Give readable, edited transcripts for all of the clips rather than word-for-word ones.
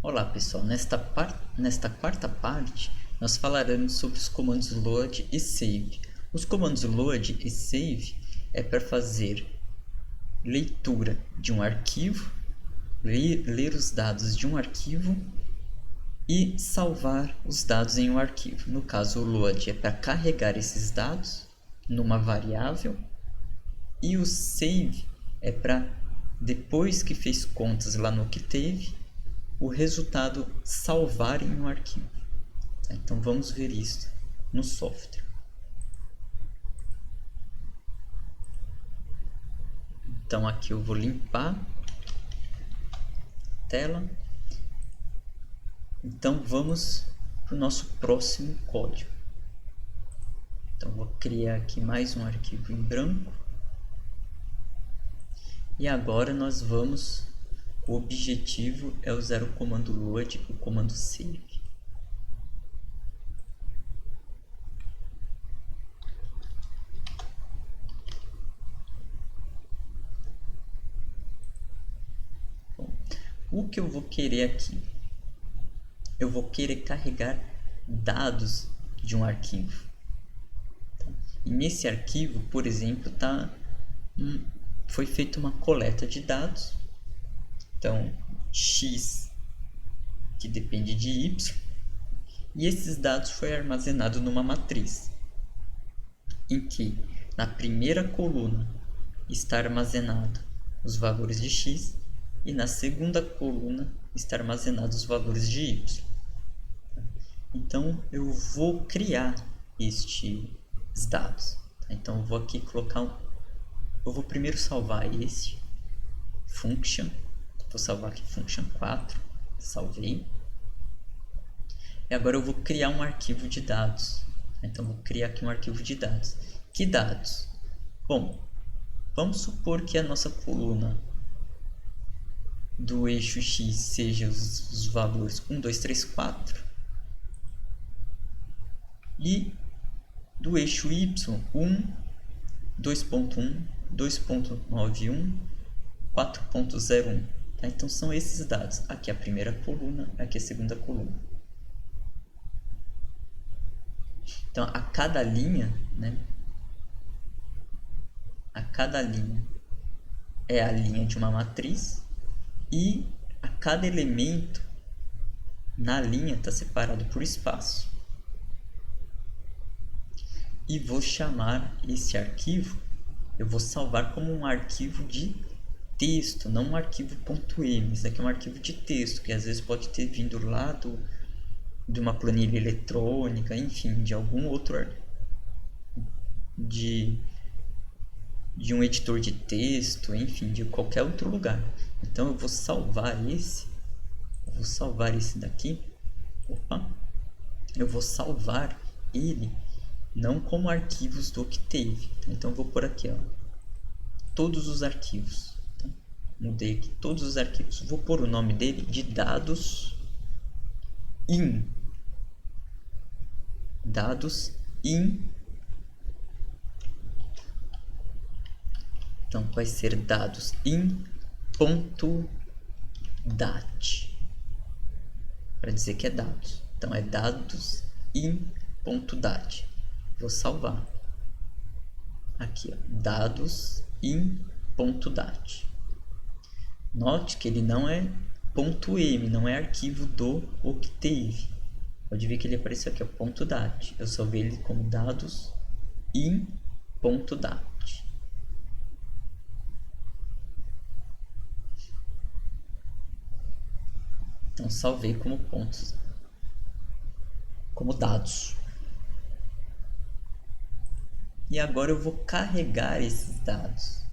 Olá pessoal, nesta quarta parte nós falaremos sobre os comandos load e save. Os comandos load e save é para fazer leitura de um arquivo, ler os dados de um arquivo e salvar os dados em um arquivo. No caso, o load é para carregar esses dados numa variável e o save é para, depois que fez contas lá no que teve, o resultado salvar em um arquivo. Então vamos ver isso no software. Então aqui eu vou limpar a tela. Então vamos para o nosso próximo código. Então vou criar aqui mais um arquivo em branco. E agora nós vamos, o objetivo é usar o comando load e o comando save. Bom, o que eu vou querer aqui? Eu vou querer carregar dados de um arquivo. E nesse arquivo, por exemplo, foi feita uma coleta de dados. Então, x que depende de y, e esses dados foi armazenado numa matriz, em que na primeira coluna está armazenado os valores de x e na segunda coluna está armazenado os valores de y. Então eu vou criar estes dados. Então eu vou aqui colocar eu vou primeiro salvar esse function. Vou salvar aqui function 4, salvei. E agora eu vou criar um arquivo de dados. Então eu vou criar aqui um arquivo de dados. Que dados? Bom, vamos supor que a nossa coluna do eixo x seja os valores 1, 2, 3, 4 e do eixo y 1, 2.1, 2.91, 4.01. Tá? Então são esses dados. Aqui é a primeira coluna, aqui é a segunda coluna. Então a cada linha, a cada linha é a linha de uma matriz e a cada elemento na linha está separado por espaço. E vou chamar esse arquivo, eu vou salvar como um arquivo de texto, não um arquivo .m. Isso aqui é um arquivo de texto, que às vezes pode ter vindo lá de uma planilha eletrônica, enfim, de algum outro de um editor de texto, enfim, de qualquer outro lugar. Então eu vou salvar esse daqui. Eu vou salvar ele não como arquivos do Octave. Então eu vou por aqui, todos os arquivos. Tá? Mudei aqui todos os arquivos. Vou pôr o nome dele de dados in. Dados in. Então vai ser dados in.dat para dizer que é dados. Então é dados in.dat. Vou salvar aqui, dados in.dat. Note que ele não é .m, não é arquivo do Octave. Pode ver que ele apareceu aqui, .dat. Eu salvei ele como dados in.dat. Então salvei como pontos, como dados. E agora eu vou carregar esses dados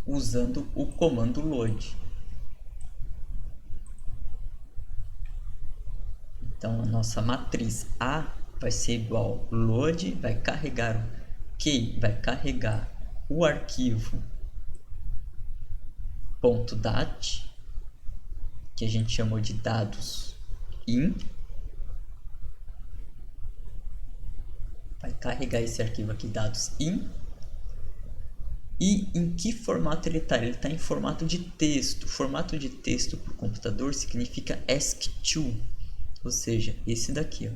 usando o comando load. Então a nossa matriz A vai ser igual load, vai carregar o arquivo .dat, que a gente chamou de dados in. Vai carregar esse arquivo aqui, dados in. E em que formato ele está? Ele está em formato de texto. Formato de texto para o computador significa ASCII2, ou seja, esse daqui. Ó.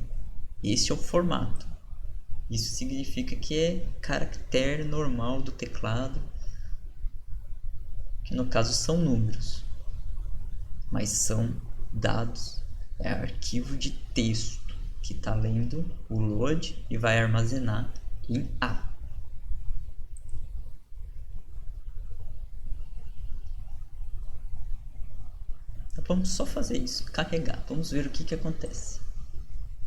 Esse é o formato. Isso significa que é caractere normal do teclado, que no caso são números, mas são dados. É arquivo de texto que está lendo o load e vai armazenar em A. Vamos só fazer isso, carregar. Vamos ver o que acontece.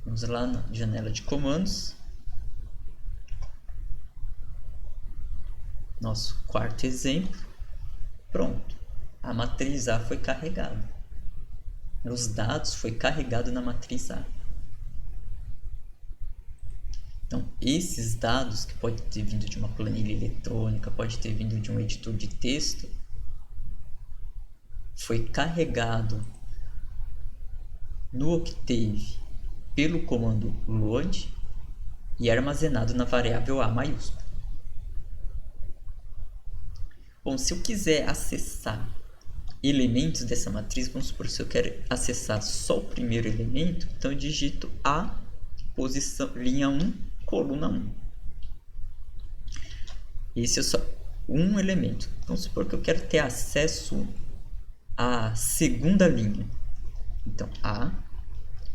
Vamos lá na janela de comandos. Nosso quarto exemplo. Pronto. A matriz A foi carregada. Os dados foi carregado na matriz A. Então, esses dados, que pode ter vindo de uma planilha eletrônica, pode ter vindo de um editor de texto, foi carregado no Octave pelo comando load e armazenado na variável A maiúscula. Bom, se eu quiser acessar elementos dessa matriz, vamos supor, se eu quero acessar só o primeiro elemento, então eu digito A, posição, linha 1, coluna 1. Esse é só um elemento. Vamos supor que eu quero ter acesso à segunda linha. Então, A,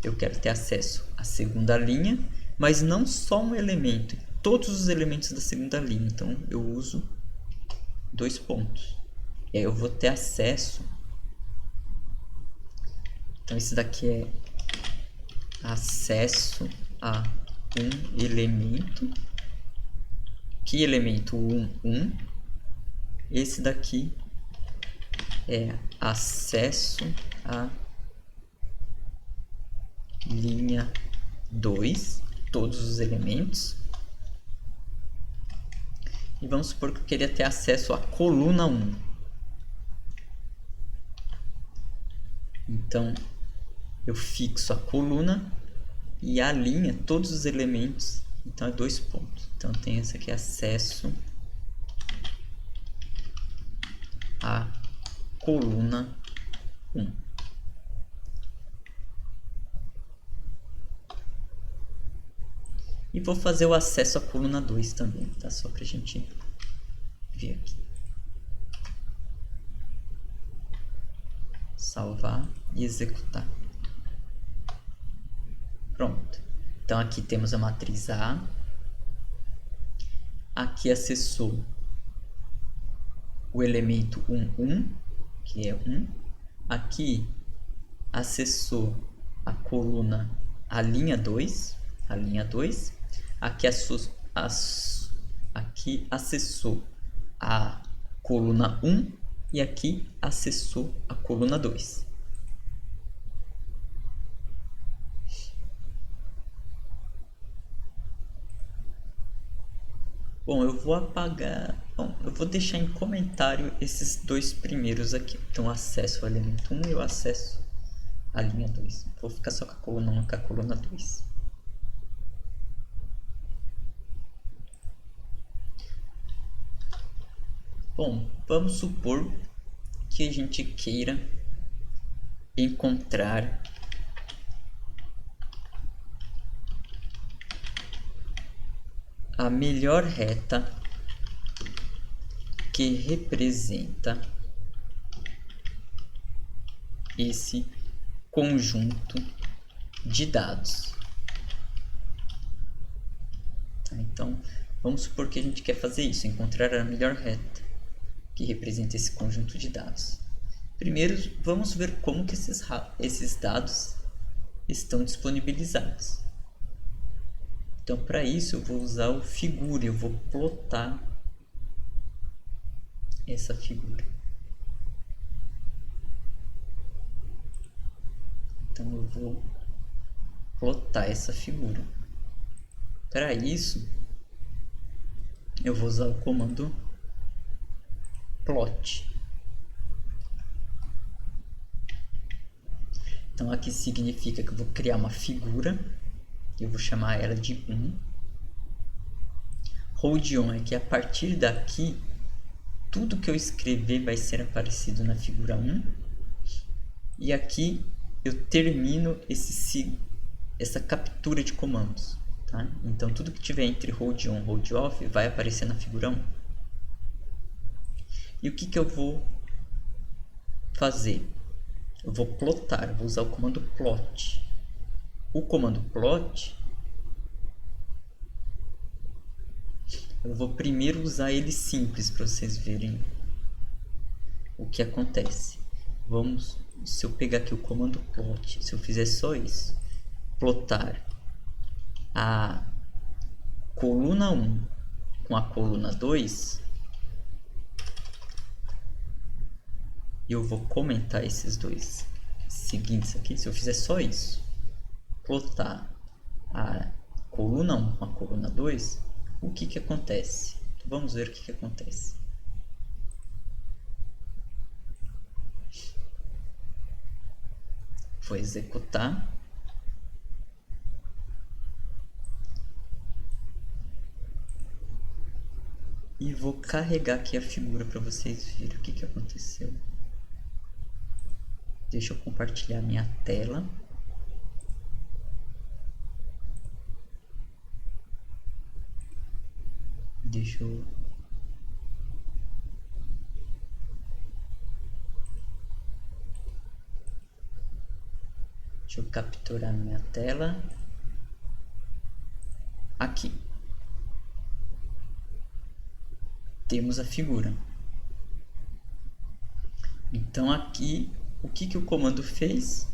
eu quero ter acesso à segunda linha, mas não só um elemento, todos os elementos da segunda linha. Então, eu uso dois pontos. E aí eu vou ter acesso. Então, esse daqui é acesso a um elemento. Que elemento? 1. Esse daqui é acesso a linha 2, todos os elementos. E vamos supor que eu queria ter acesso à coluna 1. Então, eu fixo a coluna e a linha, todos os elementos. Então, é 2 pontos. Então, tem esse aqui, acesso à coluna 1. E vou fazer o acesso à coluna 2 também, tá? Só pra gente ver aqui. Salvar e executar. Pronto. Então aqui temos a matriz A. Aqui acessou o elemento 1, que é 1. Aqui acessou a coluna, a linha 2. Aqui acessou a coluna 1 e aqui acessou a coluna 2. Bom, eu vou apagar. Bom, eu vou deixar em comentário esses dois primeiros aqui. Então, acesso ao elemento 1 e o acesso à linha 2. Vou ficar só com a coluna 1 e com a coluna 2. Bom, vamos supor que a gente queira encontrar a melhor reta que representa esse conjunto de dados. Então, vamos supor que a gente quer fazer isso, encontrar a melhor reta que representa esse conjunto de dados. Primeiro, vamos ver como que esses dados estão disponibilizados. Então, para isso, eu vou usar o figure, eu vou plotar essa figura. Então, eu vou plotar essa figura. Para isso, eu vou usar o comando plot. Então, aqui significa que eu vou criar uma figura. Eu vou chamar ela de 1. Hold on é que a partir daqui tudo que eu escrever vai ser aparecido na figura 1. E aqui eu termino essa captura de comandos. Tá? Então tudo que tiver entre hold on e hold off vai aparecer na figura 1. E o que eu vou fazer? Eu vou plotar, vou usar o comando plot. O comando plot, eu vou primeiro usar ele simples para vocês verem o que acontece. Se eu pegar aqui o comando plot, se eu fizer só isso, plotar a coluna 1 com a coluna 2, eu vou comentar esses dois seguintes aqui. Se eu fizer só isso, plotar a coluna 1 com a coluna 2, o que acontece? Vamos ver o que acontece. Vou executar. E vou carregar aqui a figura para vocês verem o que aconteceu. Deixa eu compartilhar minha tela. Deixa eu capturar minha tela. Aqui. Temos a figura. Então aqui, o que o comando fez?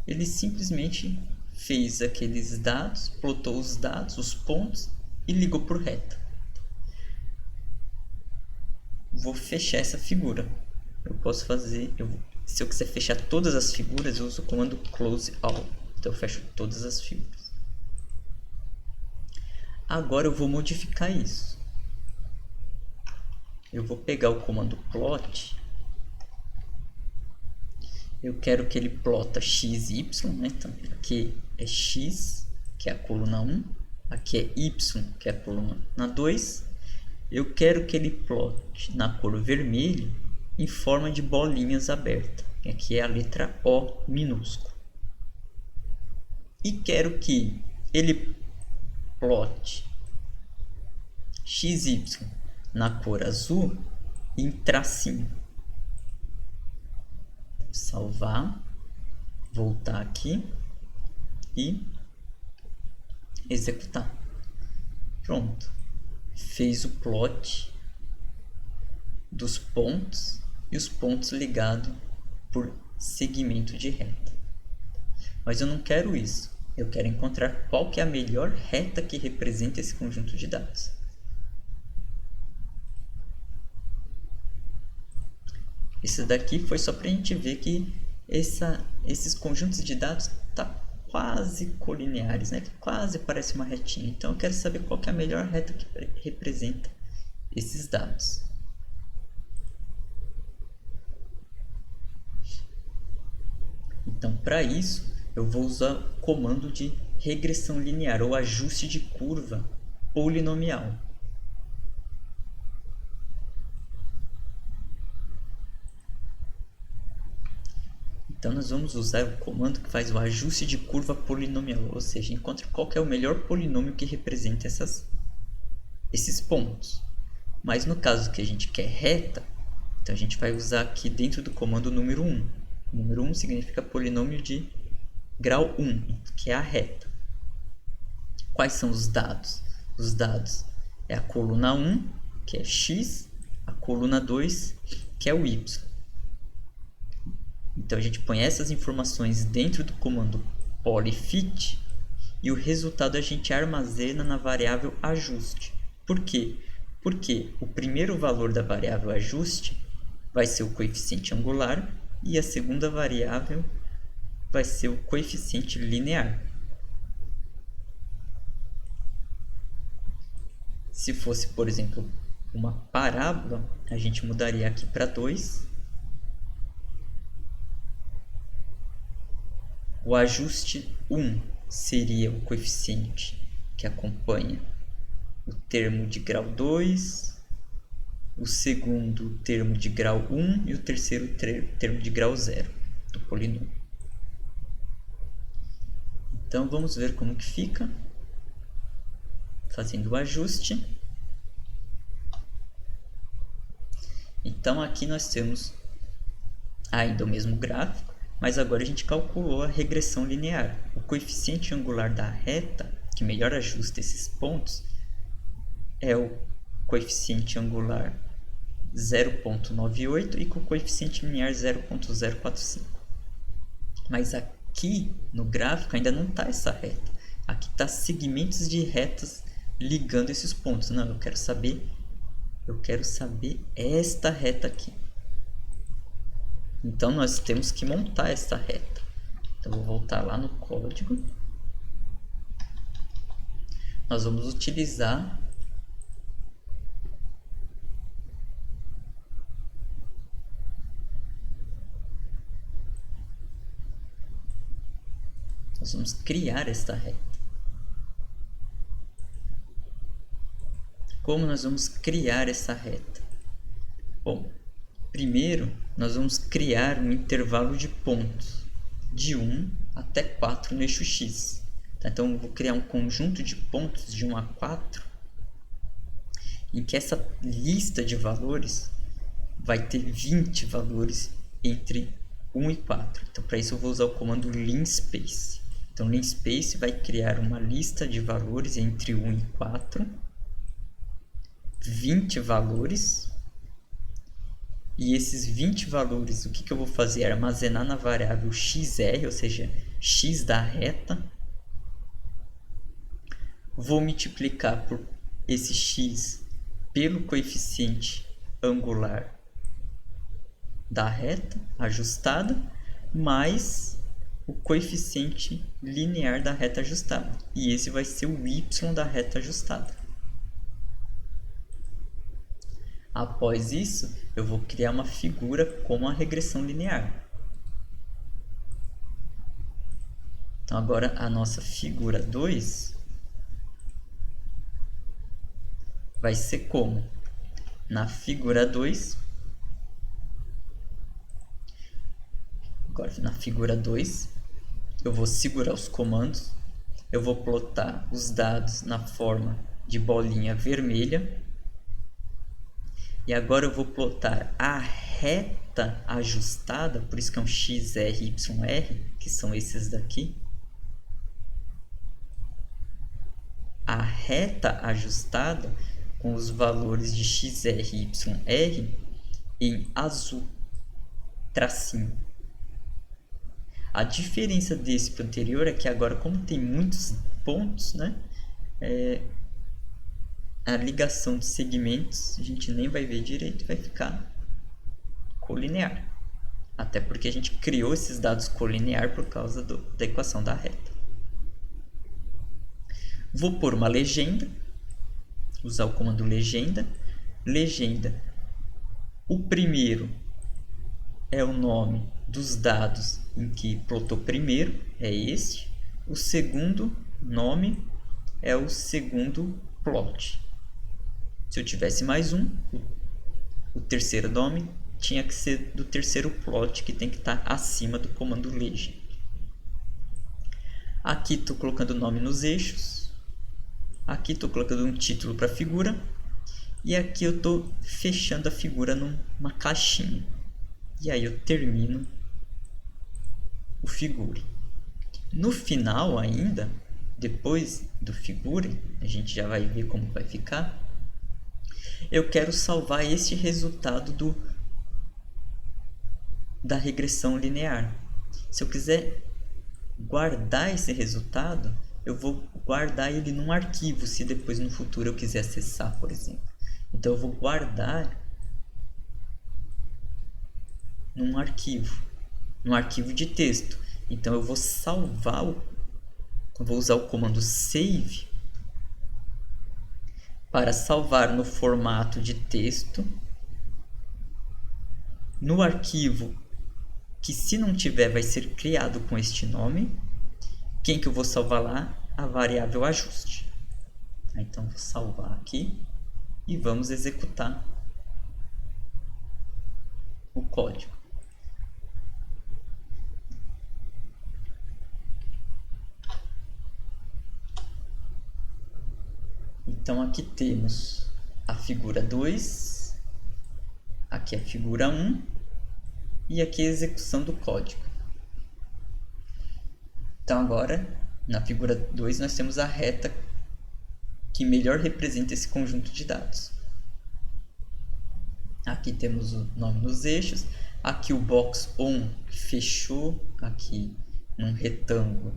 Ele simplesmente fez aqueles dados, plotou os dados, os pontos e ligou por reta. Vou fechar essa figura. Eu posso fazer, se eu quiser fechar todas as figuras, eu uso o comando close all. Então eu fecho todas as figuras. Agora eu vou modificar isso. Eu vou pegar o comando plot. Eu quero que ele plota x e y, né? Então aqui é x, que é a coluna 1. Aqui é y, que é a coluna 2. Eu quero que ele plote na cor vermelho em forma de bolinhas abertas. Aqui é a letra O minúscula. E quero que ele plote XY na cor azul em tracinho. Salvar, voltar aqui e executar. Pronto. Fez o plot dos pontos e os pontos ligados por segmento de reta. Mas eu não quero isso. Eu quero encontrar qual que é a melhor reta que representa esse conjunto de dados. Isso daqui foi só para a gente ver que esses conjuntos de dados tá quase colineares, né? Quase parece uma retinha. Então eu quero saber qual que é a melhor reta que representa esses dados. Então, para isso, eu vou usar o comando de regressão linear ou ajuste de curva polinomial. Então, nós vamos usar o comando que faz o ajuste de curva polinomial, ou seja, encontre qual que é o melhor polinômio que representa esses pontos. Mas no caso que a gente quer reta, então a gente vai usar aqui dentro do comando o número 1. O número 1 significa polinômio de grau 1, que é a reta. Quais são os dados? Os dados é a coluna 1, que é x, a coluna 2, que é o y. Então a gente põe essas informações dentro do comando polyfit e o resultado a gente armazena na variável ajuste. Por quê? Porque o primeiro valor da variável ajuste vai ser o coeficiente angular e a segunda variável vai ser o coeficiente linear. Se fosse, por exemplo, uma parábola, a gente mudaria aqui para 2. O ajuste 1 seria o coeficiente que acompanha o termo de grau 2, o segundo termo de grau 1 e o terceiro termo de grau 0 do polinômio. Então vamos ver como que fica, fazendo o ajuste. Então aqui nós temos ainda o mesmo gráfico, mas agora a gente calculou a regressão linear. O coeficiente angular da reta, que melhor ajusta esses pontos, é o coeficiente angular 0,98 e com o coeficiente linear 0,045. Mas aqui no gráfico ainda não está essa reta. Aqui está segmentos de retas ligando esses pontos. Não, eu quero saber esta reta aqui. Então nós temos que montar esta reta. Então vou voltar lá no código. Nós vamos utilizar nós vamos criar esta reta. Como nós vamos criar essa reta? Bom, primeiro nós vamos criar um intervalo de pontos de 1 até 4 no eixo X. Então eu vou criar um conjunto de pontos de 1 a 4, em que essa lista de valores vai ter 20 valores entre 1 e 4. Então para isso eu vou usar o comando linspace. Então linspace vai criar uma lista de valores entre 1 e 4, 20 valores. E esses 20 valores, o que eu vou fazer? Armazenar na variável xr, ou seja, x da reta. Vou multiplicar por esse x pelo coeficiente angular da reta ajustada, mais o coeficiente linear da reta ajustada. E esse vai ser o y da reta ajustada. Após isso, eu vou criar uma figura como a regressão linear. Então agora a nossa figura 2 vai ser como? Na figura 2, agora na figura 2, eu vou segurar os comandos, eu vou plotar os dados na forma de bolinha vermelha. E agora eu vou plotar a reta ajustada, por isso que é um XR, YR, que são esses daqui. A reta ajustada com os valores de XR e YR em azul, tracinho. A diferença desse para o anterior é que agora, como tem muitos pontos, né? A ligação de segmentos a gente nem vai ver direito, vai ficar colinear. Até porque a gente criou esses dados colinear por causa da equação da reta. Vou pôr uma legenda, usar o comando legenda. Legenda. O primeiro é o nome dos dados em que plotou primeiro, é este. O segundo nome é o segundo plot. Se eu tivesse mais um, o terceiro nome tinha que ser do terceiro plot, que tem que estar acima do comando legend. Aqui estou colocando o nome nos eixos. Aqui estou colocando um título para a figura. E aqui eu estou fechando a figura numa caixinha. E aí eu termino o figure. No final ainda, depois do figure, a gente já vai ver como vai ficar. Eu quero salvar este resultado da regressão linear. Se eu quiser guardar esse resultado, eu vou guardar ele num arquivo, se depois no futuro eu quiser acessar, por exemplo. Então eu vou guardar num arquivo de texto. Então eu vou salvar, eu vou usar o comando save para salvar no formato de texto, no arquivo que, se não tiver, vai ser criado com este nome. Quem que eu vou salvar lá? A variável ajuste. Então vou salvar aqui e vamos executar o código. Então aqui temos a figura 2, aqui a figura 1 e aqui a execução do código. Então agora, na figura 2, nós temos a reta que melhor representa esse conjunto de dados. Aqui temos o nome nos eixos, aqui o box on fechou aqui num retângulo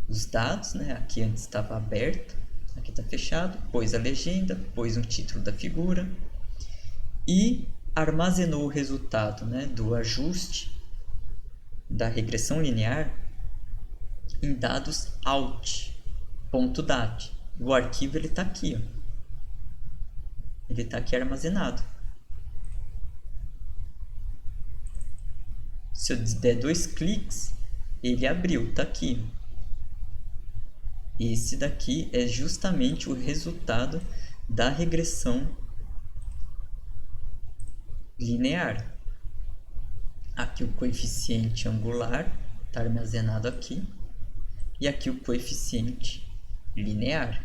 os dados, né? Aqui antes estava aberto, aqui está fechado, pôs a legenda, pôs um título da figura e armazenou o resultado, né, do ajuste da regressão linear em dados out.dat. O arquivo está aqui, ó. Ele está aqui armazenado. Se eu der 2 cliques, ele abriu, está aqui. Esse daqui é justamente o resultado da regressão linear. Aqui o coeficiente angular está armazenado aqui. E aqui o coeficiente linear.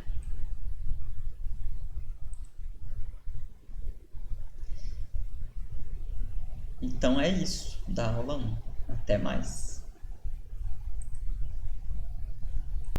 Então é isso da aula 1. Até mais.